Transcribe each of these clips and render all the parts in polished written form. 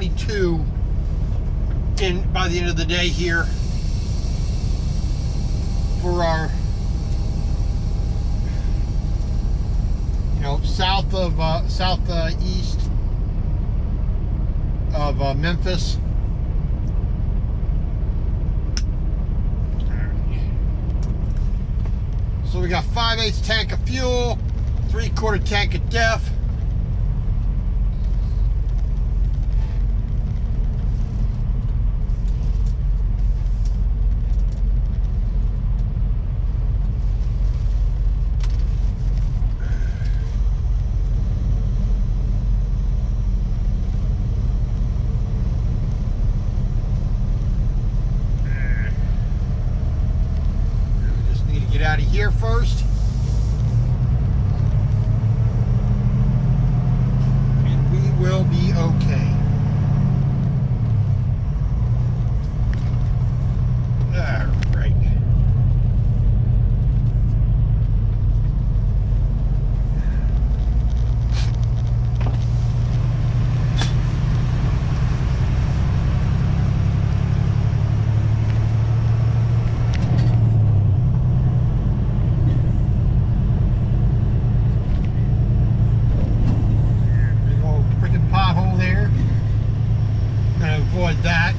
22 in by the end of the day here for our, southeast of Memphis. So we got 5/8 tank of fuel, 3/4 tank of DEF. Out of here first, and we will be okay. All right. Avoid that.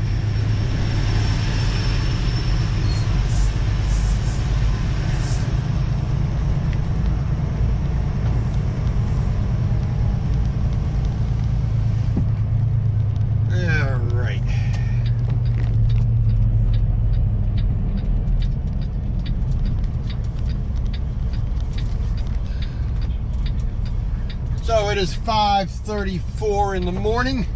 All right. So it is 5:34 in the morning.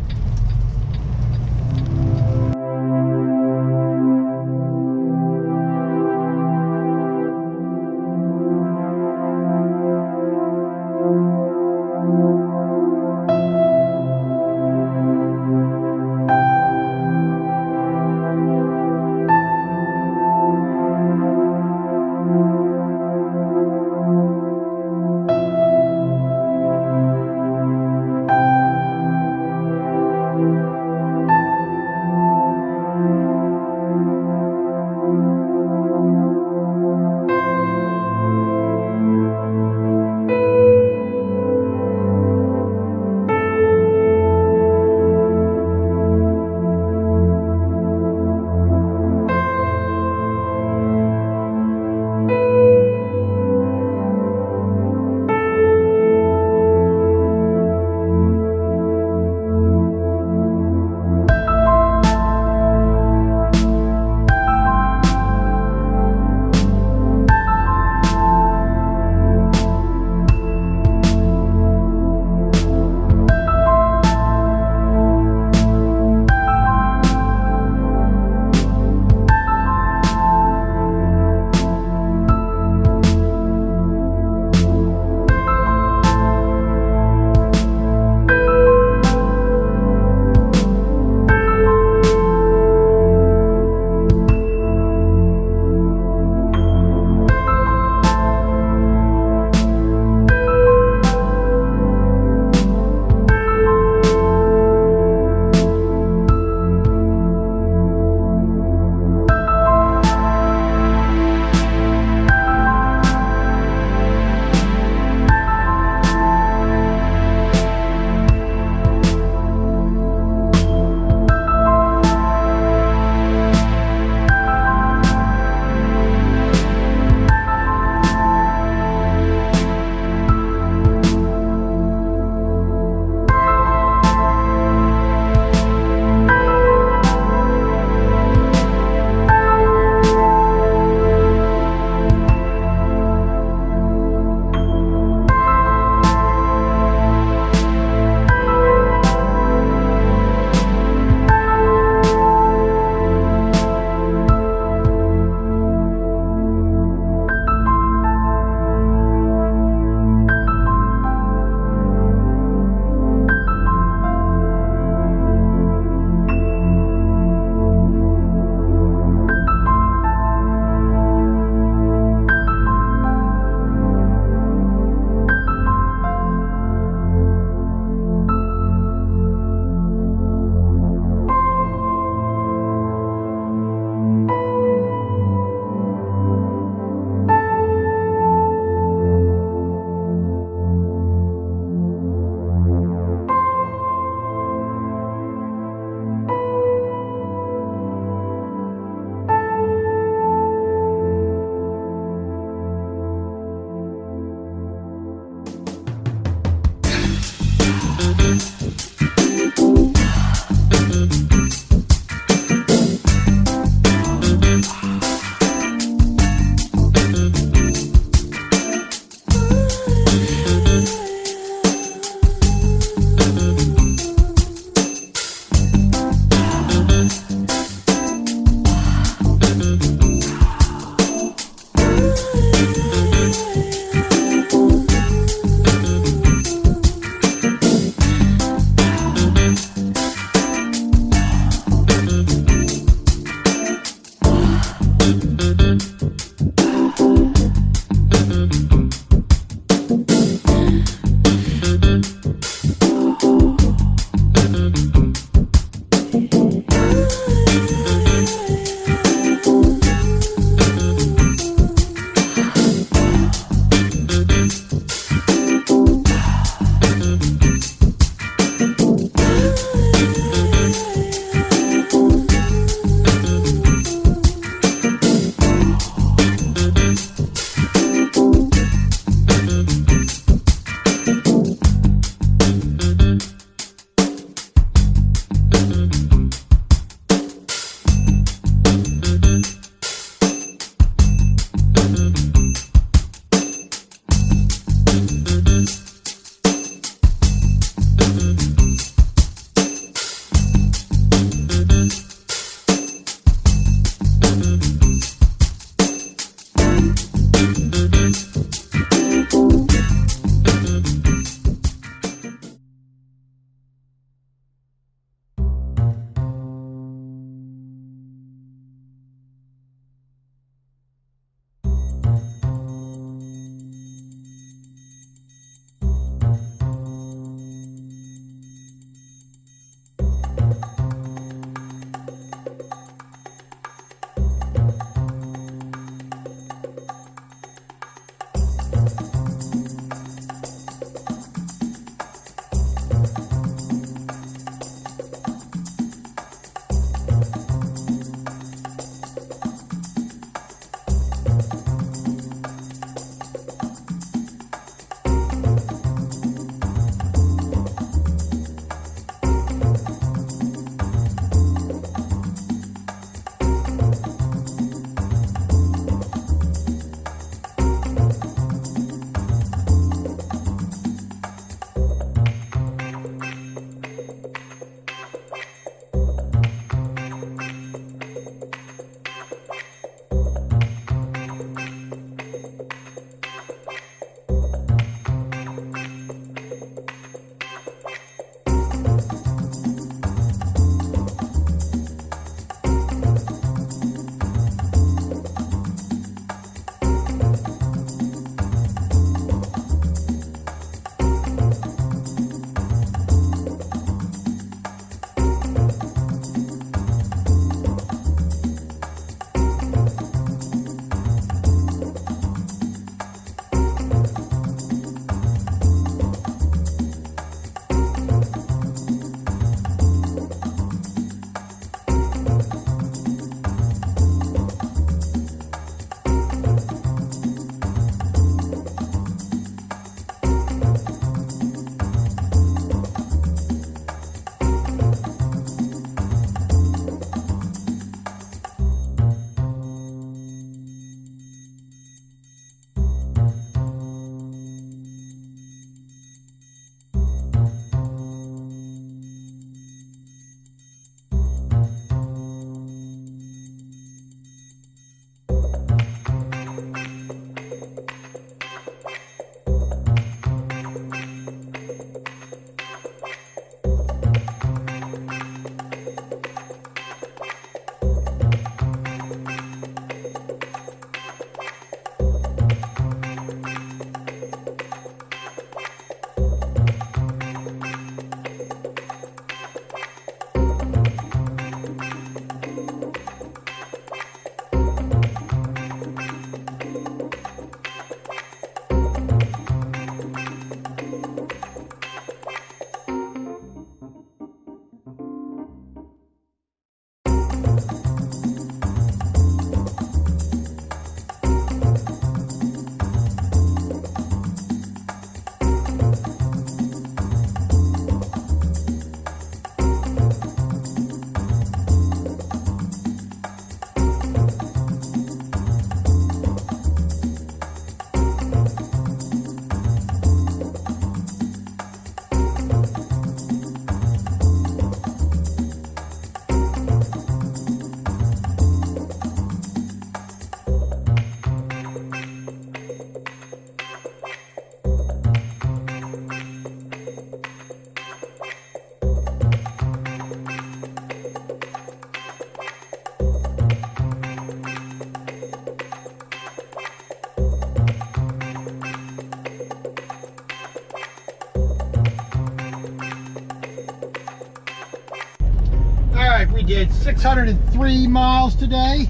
We did 603 miles today.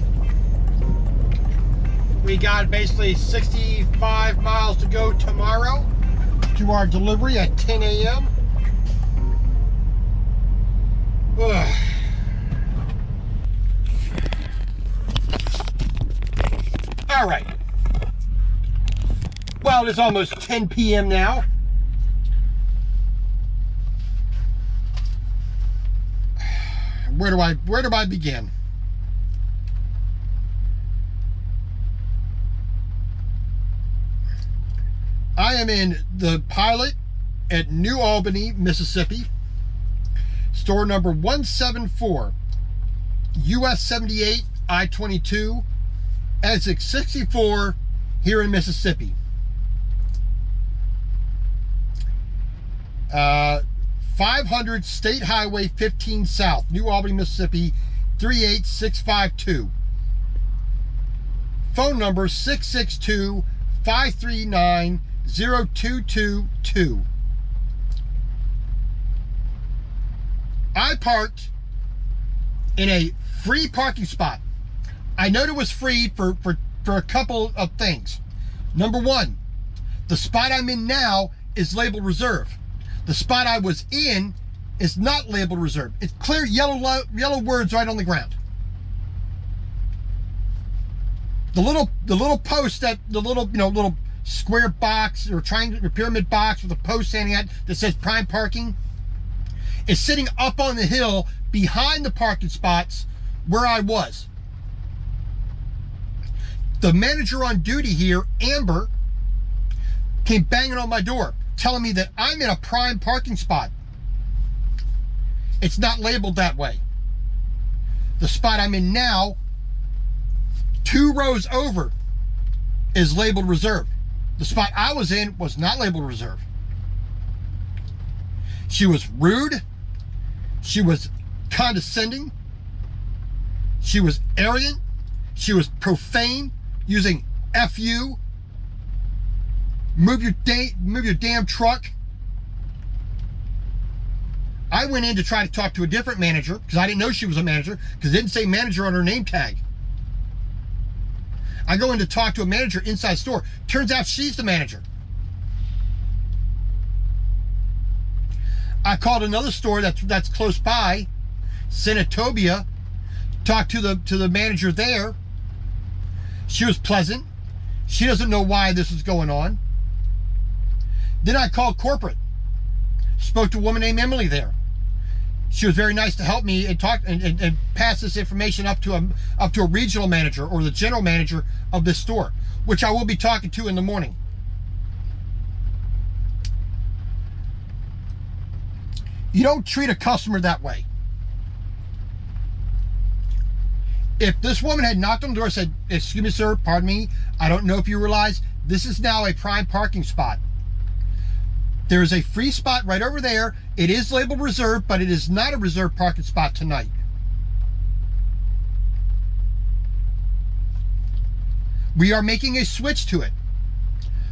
We got basically 65 miles to go tomorrow to our delivery at 10 a.m. All right. Well, it's almost 10 p.m. now. Where do I begin? I am in the Pilot at New Albany, Mississippi. Store number 174, US 78, I-22, exit 64, here in Mississippi. 500 State Highway 15 South, New Albany, Mississippi, 38652. Phone number 662-539-0222. I parked in a free parking spot. I know it was free for a couple of things. Number one, the spot I'm in now is labeled reserve. The spot I was in is not labeled reserve. It's clear yellow words right on the ground. The little post, that the little square box or triangle or pyramid box with a post standing out that says prime parking is sitting up on the hill behind the parking spots where I was. The manager on duty here, Amber, came banging on my door telling me that I'm in a prime parking spot. It's not labeled that way. The spot I'm in now, 2 rows over, is labeled reserve. The spot I was in was not labeled reserve. She was rude. She was condescending. She was arrogant. She was profane, using F you. Move your damn truck. I went in to try to talk to a different manager because I didn't know she was a manager because it didn't say manager on her name tag. I go in to talk to a manager inside the store. Turns out she's the manager. I called another store that's close by, Senatobia, talked to the manager there. She was pleasant. She doesn't know why this is going on. Then I called corporate. Spoke to a woman named Emily there. She was very nice to help me and talk and pass this information up to a regional manager or the general manager of this store, which I will be talking to in the morning. You don't treat a customer that way. If this woman had knocked on the door and said, "Excuse me, sir, pardon me, I don't know if you realize this is now a prime parking spot. There is a free spot right over there. It is labeled reserve, but it is not a reserved parking spot tonight." We are making a switch to it,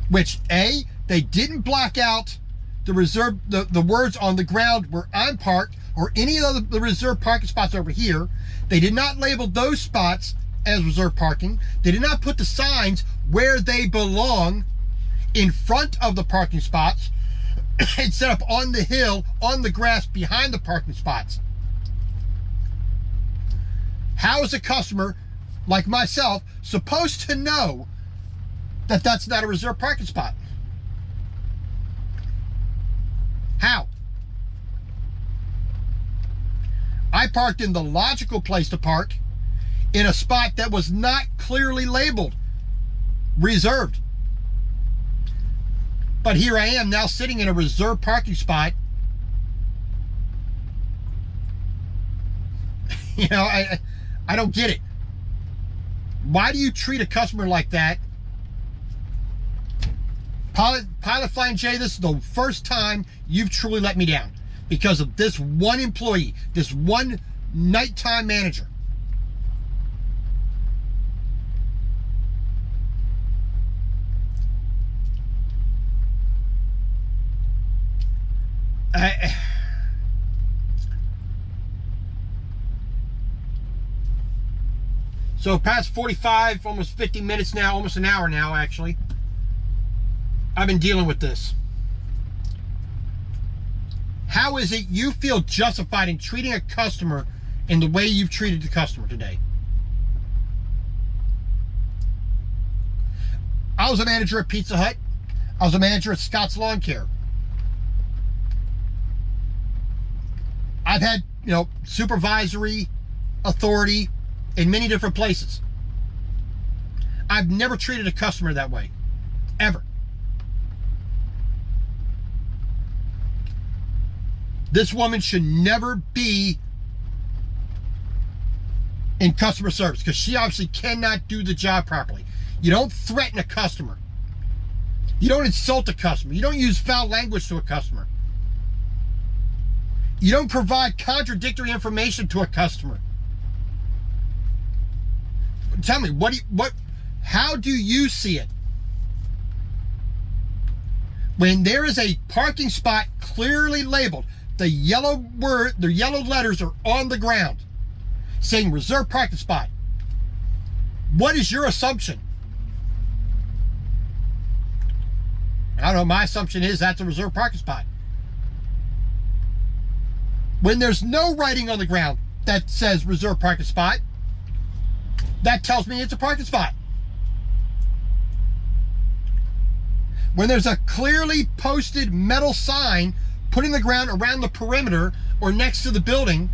which A, they didn't block out the reserve, the words on the ground where I'm parked or any of the reserved parking spots over here. They did not label those spots as reserved parking. They did not put the signs where they belong in front of the parking spots and set up on the hill, on the grass behind the parking spots. How is a customer like myself supposed to know that that's not a reserved parking spot? How? I parked in the logical place to park in a spot that was not clearly labeled reserved. But here I am now sitting in a reserved parking spot. You know, I don't get it. Why do you treat a customer like that? Pilot Flying J, this is the first time you've truly let me down because of this one employee, this one nighttime manager. So past 45, almost 50 minutes now, almost an hour now actually, I've been dealing with this. How is it you feel justified in treating a customer in the way you've treated the customer today? I was a manager at Pizza Hut. I was a manager at Scott's Lawn Care. I've had, supervisory authority in many different places. I've never treated a customer that way, ever. This woman should never be in customer service, because she obviously cannot do the job properly. You don't threaten a customer. You don't insult a customer. You don't use foul language to a customer. You don't provide contradictory information to a customer. Tell me, how do you see it? When there is a parking spot clearly labeled, the yellow letters are on the ground saying reserved parking spot. What is your assumption? I don't know, my assumption is that's a reserved parking spot. When there's no writing on the ground that says reserved parking spot, that tells me it's a parking spot. When there's a clearly posted metal sign put in the ground around the perimeter or next to the building,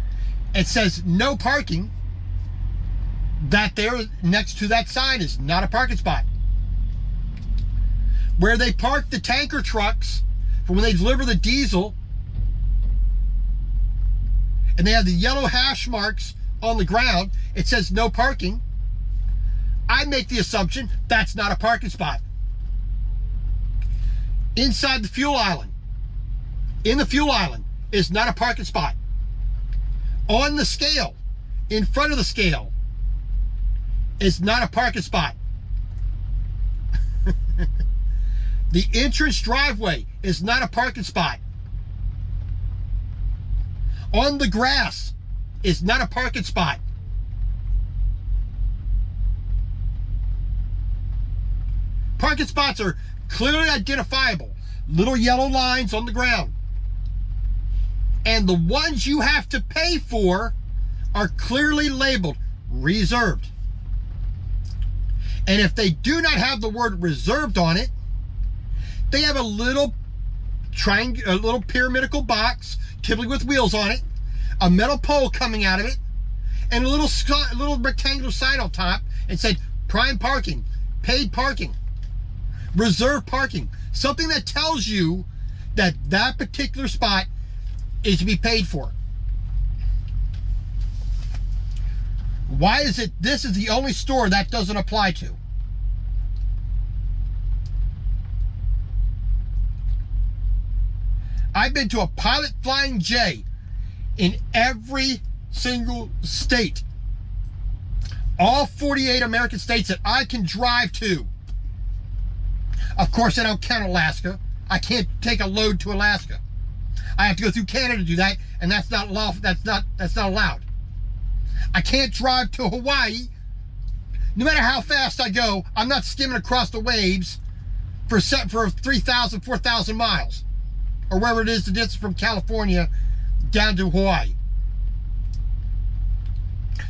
it says no parking, that there next to that sign is not a parking spot. Where they park the tanker trucks for when they deliver the diesel, and they have the yellow hash marks on the ground, it says no parking, I make the assumption that's not a parking spot. Inside the fuel island, in the fuel island, is not a parking spot. On the scale, in front of the scale, is not a parking spot. The entrance driveway is not a parking spot. On the grass is not a parking spot. Parking spots are clearly identifiable, little yellow lines on the ground. And the ones you have to pay for are clearly labeled reserved. And if they do not have the word reserved on it, they have a little pyramidical box, typically with wheels on it, a metal pole coming out of it, and a little rectangular sign on top, and said prime parking, paid parking, reserved parking, something that tells you that that particular spot is to be paid for. Why is it this is the only store that doesn't apply to? I've been to a Pilot Flying J in every single state. All 48 American states that I can drive to. Of course, I don't count Alaska. I can't take a load to Alaska. I have to go through Canada to do that, and that's not lawful. That's not allowed. I can't drive to Hawaii. No matter how fast I go, I'm not skimming across the waves for 3,000, 4,000 miles, or wherever it is the distance from California down to Hawaii.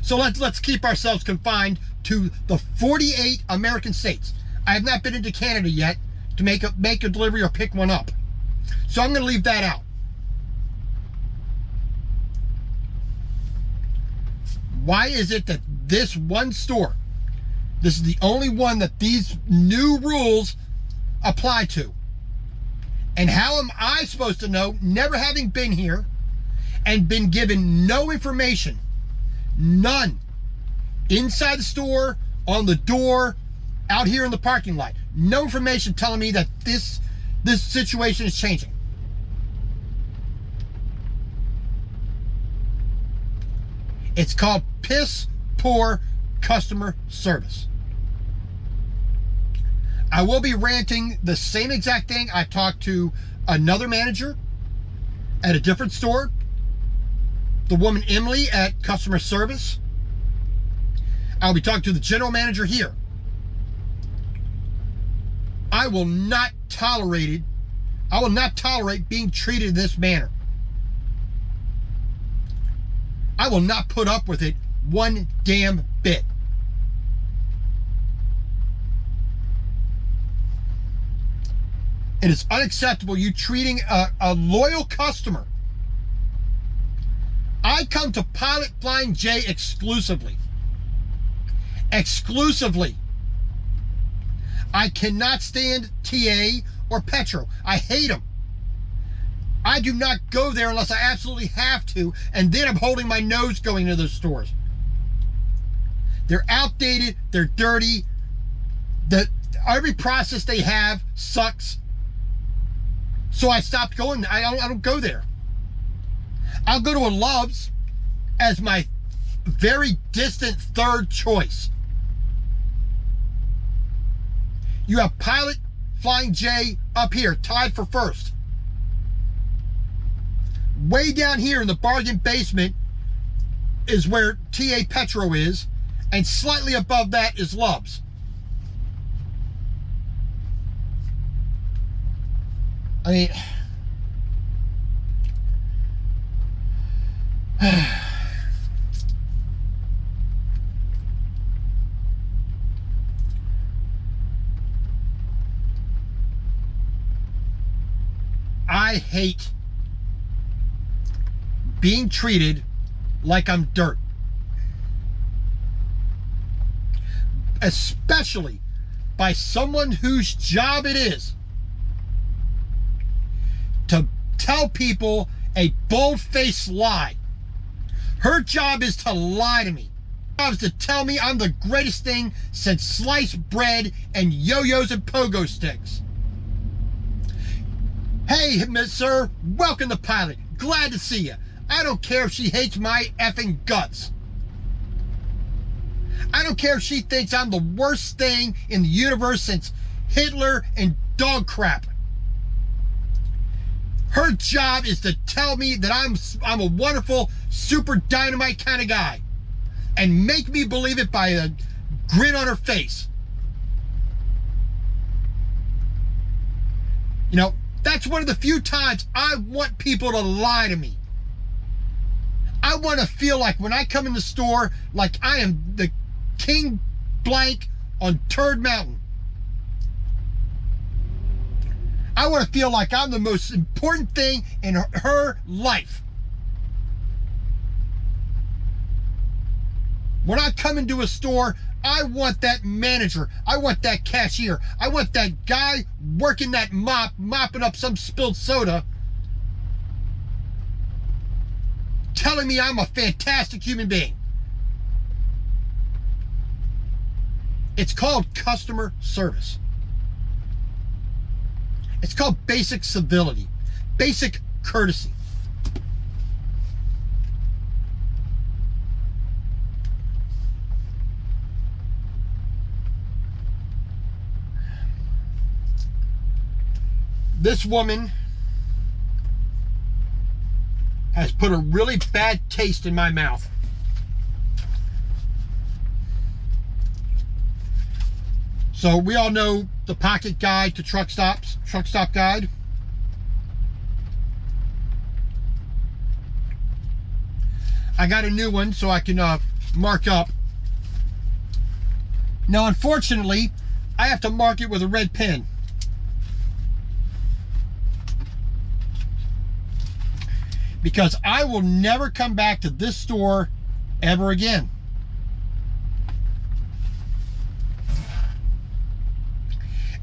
So let's keep ourselves confined to the 48 American states. I have not been into Canada yet to make a delivery or pick one up. So I'm going to leave that out. Why is it that this one store, this is the only one that these new rules apply to? And how am I supposed to know, never having been here and been given no information, none, inside the store, on the door, out here in the parking lot, no information telling me that this situation is changing? It's called piss poor customer service. I will be ranting the same exact thing. I talked to another manager at a different store, the woman Emily at customer service. I'll be talking to the general manager here. I will not tolerate being treated in this manner. I will not put up with it one damn bit. It is unacceptable you treating a loyal customer. I come to Pilot Flying J exclusively. Exclusively. I cannot stand TA or Petro. I hate them. I do not go there unless I absolutely have to, and then I'm holding my nose going to those stores. They're outdated. They're dirty. Every process they have sucks. So I stopped going. I don't go there. I'll go to a Love's as my very distant third choice. You have Pilot, Flying J up here, tied for first. Way down here in the bargain basement is where TA Petro is, and slightly above that is Love's. I mean, I hate being treated like I'm dirt. Especially by someone whose job it is to tell people a bold-faced lie. Her job is to lie to me. Her job is to tell me I'm the greatest thing since sliced bread and yo-yos and pogo sticks. Hey, Miss Sir, welcome to Pilot. Glad to see you. I don't care if she hates my effing guts. I don't care if she thinks I'm the worst thing in the universe since Hitler and dog crap. Her job is to tell me that I'm a wonderful, super dynamite kind of guy, and make me believe it by a grin on her face. You know, that's one of the few times I want people to lie to me. I want to feel like when I come in the store, like I am the king blank on Turd Mountain. I want to feel like I'm the most important thing in her life. When I come into a store, I want that manager. I want that cashier. I want that guy working that mop, mopping up some spilled soda, telling me I'm a fantastic human being. It's called customer service. It's called basic civility, basic courtesy. This woman has put a really bad taste in my mouth. So we all know the pocket guide to truck stops, truck stop guide. I got a new one so I can mark up. Now, unfortunately, I have to mark it with a red pen. Because I will never come back to this store ever again.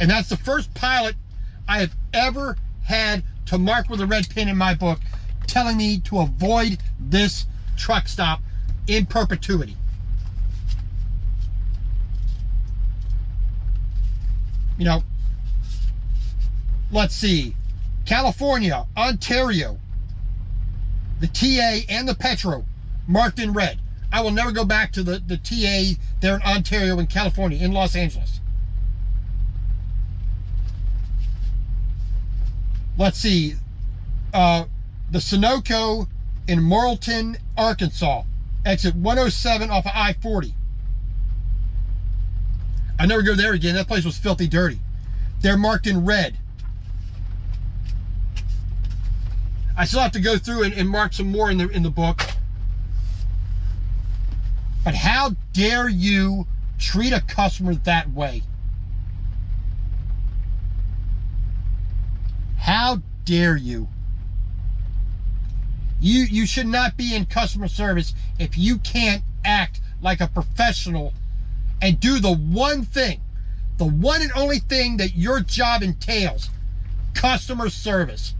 And that's the first Pilot I have ever had to mark with a red pen in my book, telling me to avoid this truck stop in perpetuity. You know, let's see, California, Ontario, the TA and the Petro marked in red. I will never go back to the TA there in Ontario and California, in Los Angeles. Let's see, the Sunoco in Morrilton, Arkansas, exit 107 off of I-40. I never go there again. That place was filthy dirty. They're marked in red. I still have to go through and mark some more in the book. But how dare you treat a customer that way? How dare you? You should not be in customer service if you can't act like a professional and do the one thing, the one and only thing that your job entails: customer service.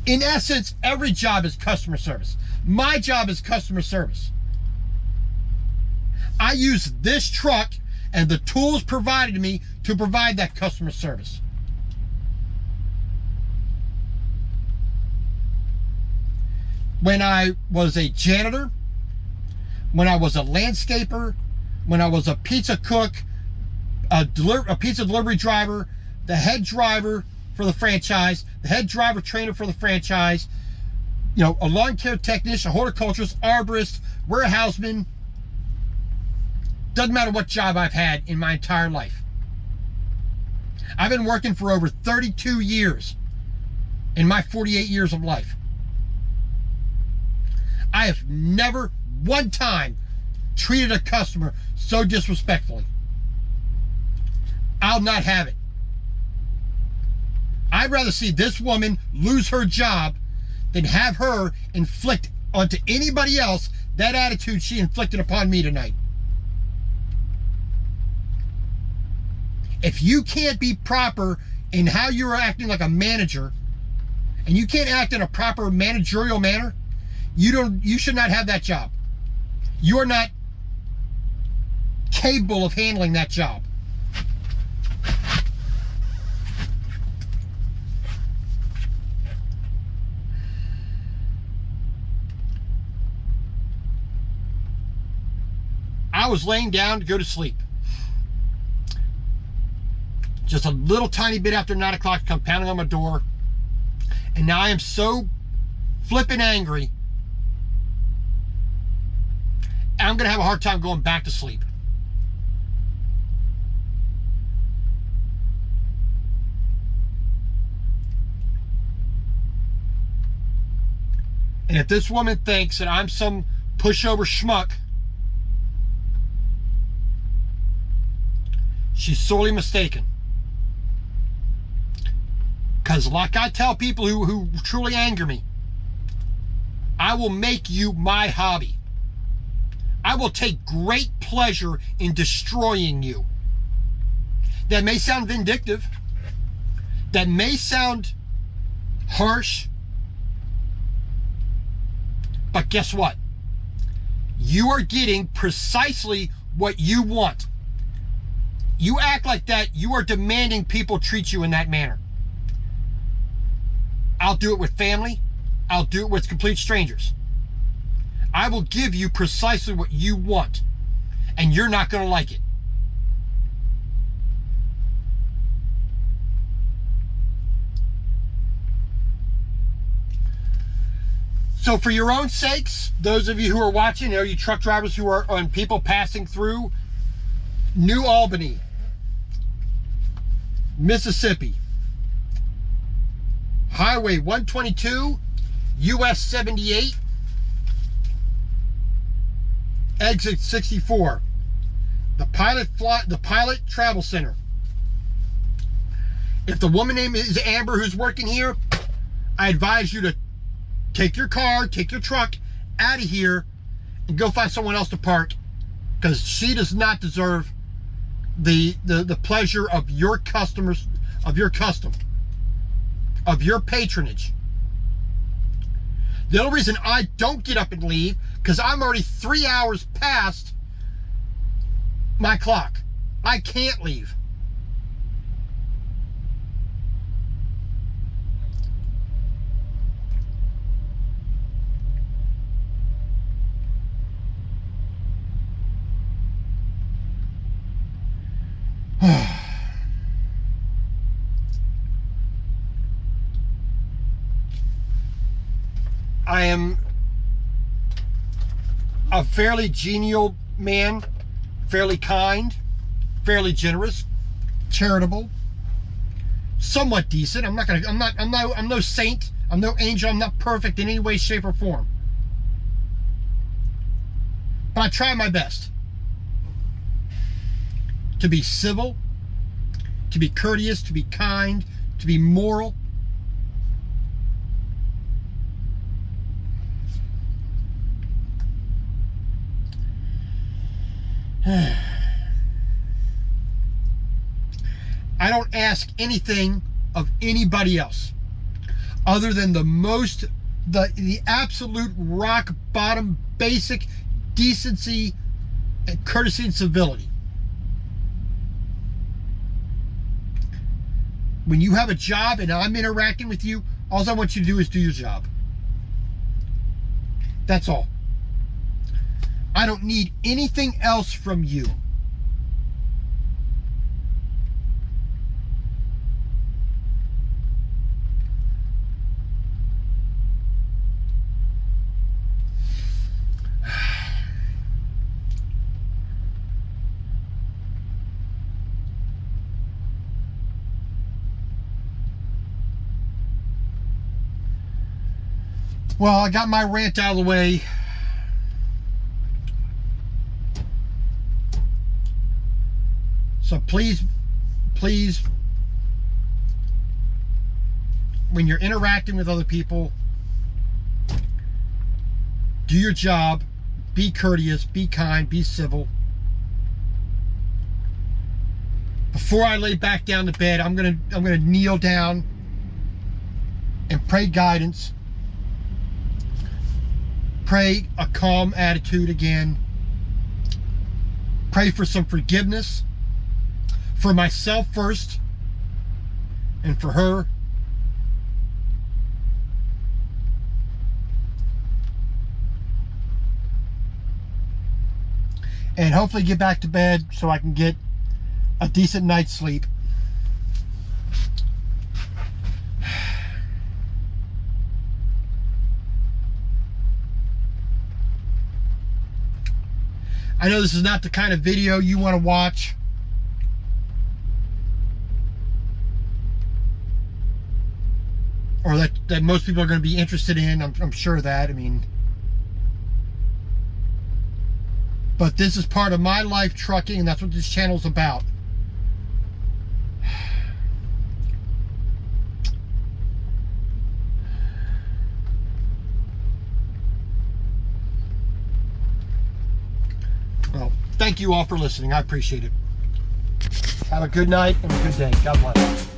In essence, every job is customer service. My job is customer service. I use this truck and the tools provided to me to provide that customer service. When I was a janitor, when I was a landscaper, when I was a pizza cook, a pizza delivery driver, the head driver for the franchise, the head driver trainer for the franchise, you know, a lawn care technician, a horticulturist, arborist, warehouseman. Doesn't matter what job I've had in my entire life. I've been working for over 32 years in my 48 years of life. I have never one time treated a customer so disrespectfully. I'll not have it. I'd rather see this woman lose her job than have her inflict onto anybody else that attitude she inflicted upon me tonight. If you can't be proper in how you're acting like a manager, and you can't act in a proper managerial manner, you should not have that job. You are not capable of handling that job. I was laying down to go to sleep. Just a little tiny bit after 9 o'clock, come pounding on my door. And now I am so flippin' angry, I'm going to have a hard time going back to sleep. And if this woman thinks that I'm some pushover schmuck, she's sorely mistaken. Because like I tell people who truly anger me, I will make you my hobby. I will take great pleasure in destroying you. That may sound vindictive. That may sound harsh. But guess what? You are getting precisely what you want. You act like that, you are demanding people treat you in that manner. I'll do it with family. I'll do it with complete strangers. I will give you precisely what you want, and you're not going to like it. So for your own sakes, those of you who are watching, you know, you truck drivers who are on people passing through New Albany, Mississippi, Highway 122, US 78, exit 64, the Pilot Travel Center. If the woman name is Amber who's working here, I advise you to take your car, take your truck out of here and go find someone else to park, because she does not deserve the pleasure of your customers, of your patronage. The only reason I don't get up and leave, because I'm already 3 hours past my clock. I can't leave. I am a fairly genial man, fairly kind, fairly generous, charitable, somewhat decent. I'm no saint, I'm no angel, I'm not perfect in any way, shape, or form. But I try my best to be civil, to be courteous, to be kind, to be moral. I don't ask anything of anybody else other than the absolute rock bottom basic decency and courtesy and civility. When you have a job and I'm interacting with you, all I want you to do is do your job. That's all. I don't need anything else from you. Well, I got my rant out of the way. So please, when you're interacting with other people, do your job, be courteous, be kind, be civil. Before I lay back down to bed, I'm gonna kneel down and pray guidance. Pray a calm attitude again. Pray for some forgiveness. For myself first. And for her. And hopefully get back to bed so I can get a decent night's sleep. I know this is not the kind of video you want to watch. Or that most people are going to be interested in. I'm sure of that. I mean, but this is part of my life, trucking, and that's what this channel's about. Well, thank you all for listening. I appreciate it. Have a good night and a good day. God bless.